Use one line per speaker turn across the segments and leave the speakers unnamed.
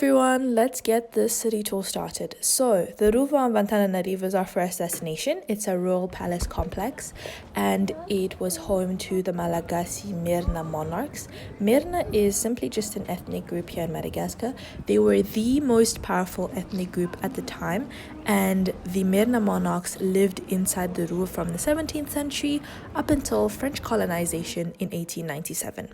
everyone, let's get this city tour started. So, the Ruva of Antananarivo is our first destination. It's a royal palace complex and it was home to the Malagasy Mirna monarchs. Mirna is simply just an ethnic group here in Madagascar. They were the most powerful ethnic group at the time, and the Mirna monarchs lived inside the Ruva from the 17th century up until French colonization in 1897.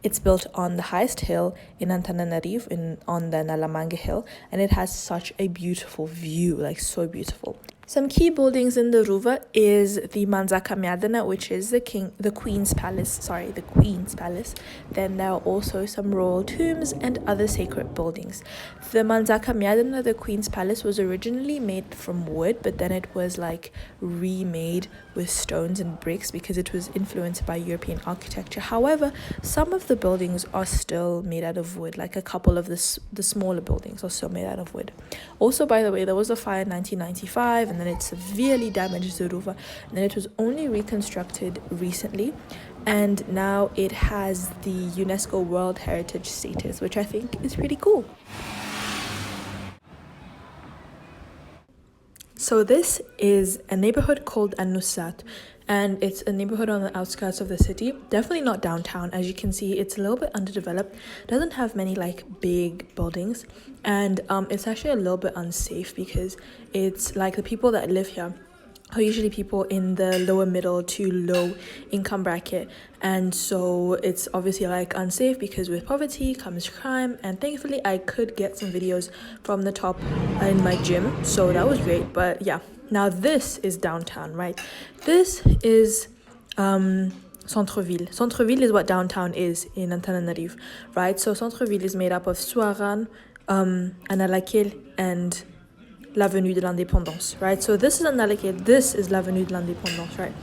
It's built on the highest hill in Antananarivo on the Nalamanga Hill, and it has such a beautiful view, like so beautiful. Some key buildings in the Ruva is the Manzaka Miadana, which is the Queen's Palace. Then there are also some royal tombs and other sacred buildings. The Manzaka Miadana, the Queen's Palace, was originally made from wood, but then it was like remade with stones and bricks because it was influenced by European architecture. However, some of the buildings are still made out of wood, like a couple of the smaller buildings are still made out of wood. Also, by the way, there was a fire in 1995, and then it severely damaged the Ruva, and then it was only reconstructed recently, and now it has the UNESCO World Heritage status, which I think is pretty cool. So this is a neighborhood called Anusat, and it's a neighborhood on the outskirts of the city. Definitely not downtown. As you can see, it's a little bit underdeveloped. Doesn't have many like big buildings, and it's actually a little bit unsafe because it's like the people that live here are usually people in the lower middle to low income bracket, and so it's obviously like unsafe because with poverty comes crime. And thankfully I could get some videos from the top in my gym, so that was great. But yeah, now this is downtown, right? This is Centre-ville. Centre-ville is what downtown is in Antananarivo, right? So Centre-ville is made up of Souaran, Analakil, and l'Avenue de l'Indépendance, right? So this is Analakil, this is l'Avenue de l'Indépendance, right?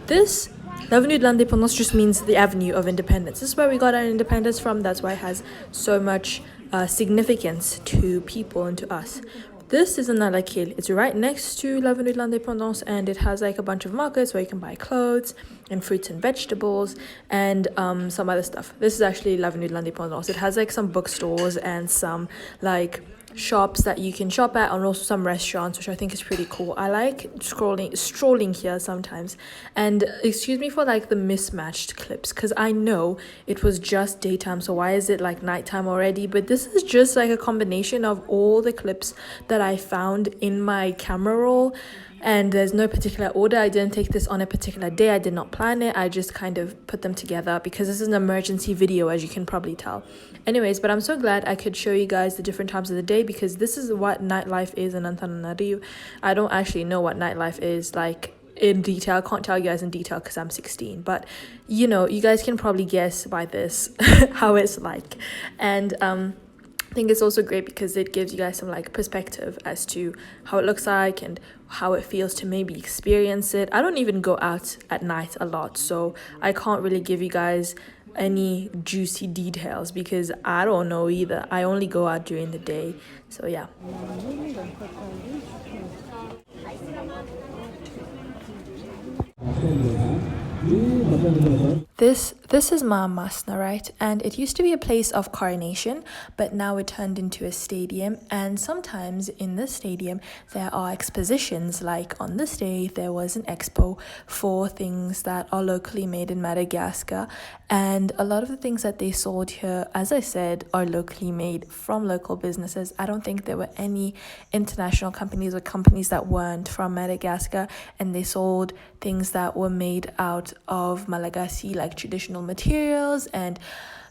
This, l'Avenue de l'Indépendance, just means the Avenue of Independence. This is where we got our independence from. That's why it has so much significance to people and to us. This is Analakil. It's right next to l'Avenue de l'Indépendance, and it has like a bunch of markets where you can buy clothes and fruits and vegetables and some other stuff. This is actually l'Avenue de l'Indépendance. It has like some bookstores and some like shops that you can shop at, and also some restaurants, which I think is pretty cool. I like strolling here sometimes. And excuse me for like the mismatched clips, because I know it was just daytime, so why is it like nighttime already? But this is just like a combination of all the clips that I found in my camera roll, and there's no particular order. I didn't take this on a particular day. I did not plan it. I just kind of put them together because this is an emergency video, as you can probably tell. Anyways, but I'm so glad I could show you guys the different times of the day, because this is what nightlife is in Antananarivo. I don't actually know what nightlife is like in detail. I can't tell you guys in detail because I'm 16, but you know, you guys can probably guess by this how it's like. And I think it's also great because it gives you guys some like perspective as to how it looks like and how it feels to maybe experience it. I don't even go out at night a lot, so I can't really give you guys any juicy details because I don't know either. I only go out during the day, so yeah. This is Masna, right? And it used to be a place of coronation, but now it turned into a stadium. And sometimes in this stadium there are expositions. Like on this day there was an expo for things that are locally made in Madagascar, and a lot of the things that they sold here, as I said, are locally made from local businesses. I don't think there were any international companies or companies that weren't from Madagascar, and they sold things that were made out of Malagasy, like traditional materials and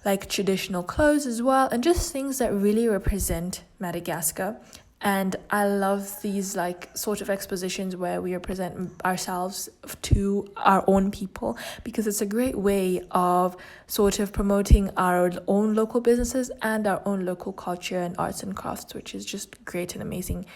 like traditional clothes as well, and just things that really represent Madagascar. And I love these like sort of expositions where we represent ourselves to our own people, because it's a great way of sort of promoting our own local businesses and our own local culture and arts and crafts, which is just great and amazing.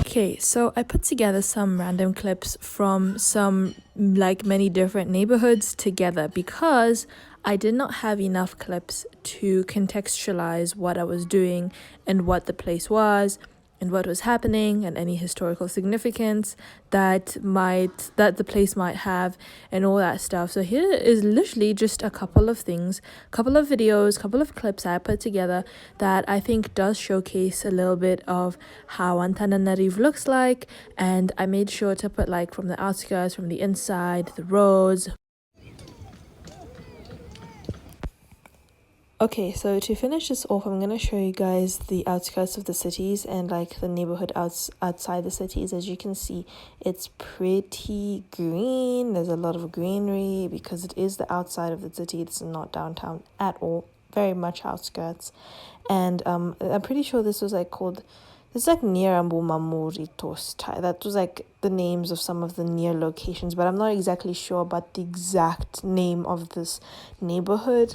Okay, so I put together some random clips from some like many different neighborhoods together because I did not have enough clips to contextualize what I was doing and what the place was and what was happening and any historical significance that the place might have and all that stuff. So here is literally just a couple of things, couple of videos, couple of clips I put together that I think does showcase a little bit of how Antananarivo looks like, and I made sure to put like from the outskirts, from the inside, the roads. Okay, so to finish this off, I'm going to show you guys the outskirts of the cities and like the neighborhood outside the cities. As you can see, it's pretty green. There's a lot of greenery because it is the outside of the city. This is not downtown at all, very much outskirts. And I'm pretty sure this was like called, it's like near Ambumamuritos. That was like the names of some of the near locations, but I'm not exactly sure about the exact name of this neighborhood.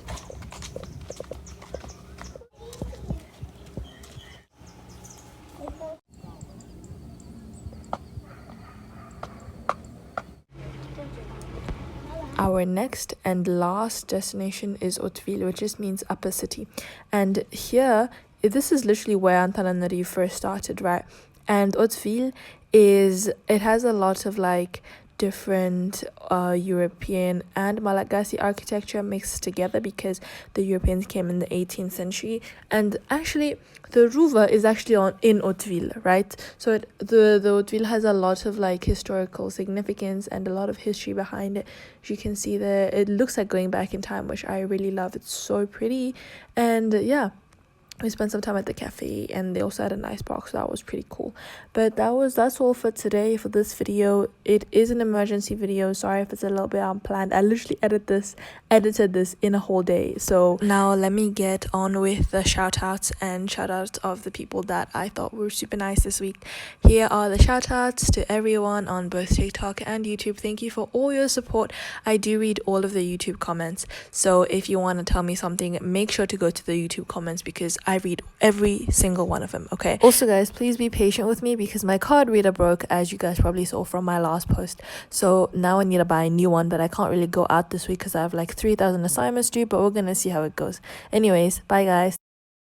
Our next and last destination is Outskirts, which just means upper city. And here, this is literally where Antananarivo first started, right? And Outskirts it has a lot of like different European and Malagasy architecture mixed together because the Europeans came in the 18th century. And actually, the Ruva is actually in Outskirts, right? So the Outskirts has a lot of like historical significance and a lot of history behind it. As you can see there, it looks like going back in time, which I really love. It's so pretty. And yeah, we spent some time at the cafe and they also had a nice park, so that was pretty cool. But that's all for today for this video. It is an emergency video, sorry if it's a little bit unplanned. I literally edited this in a whole day. So now let me get on with the shout outs of the people that I thought were super nice this week. Here are the shout outs to everyone on both TikTok and YouTube. Thank you for all your support. I do read all of the YouTube comments, so if you want to tell me something, make sure to go to the YouTube comments because I read every single one of them, okay? Also, guys, please be patient with me because my card reader broke, as you guys probably saw from my last post. So now I need to buy a new one, but I can't really go out this week because I have like 3,000 assignments due, but we're gonna see how it goes. Anyways, bye guys.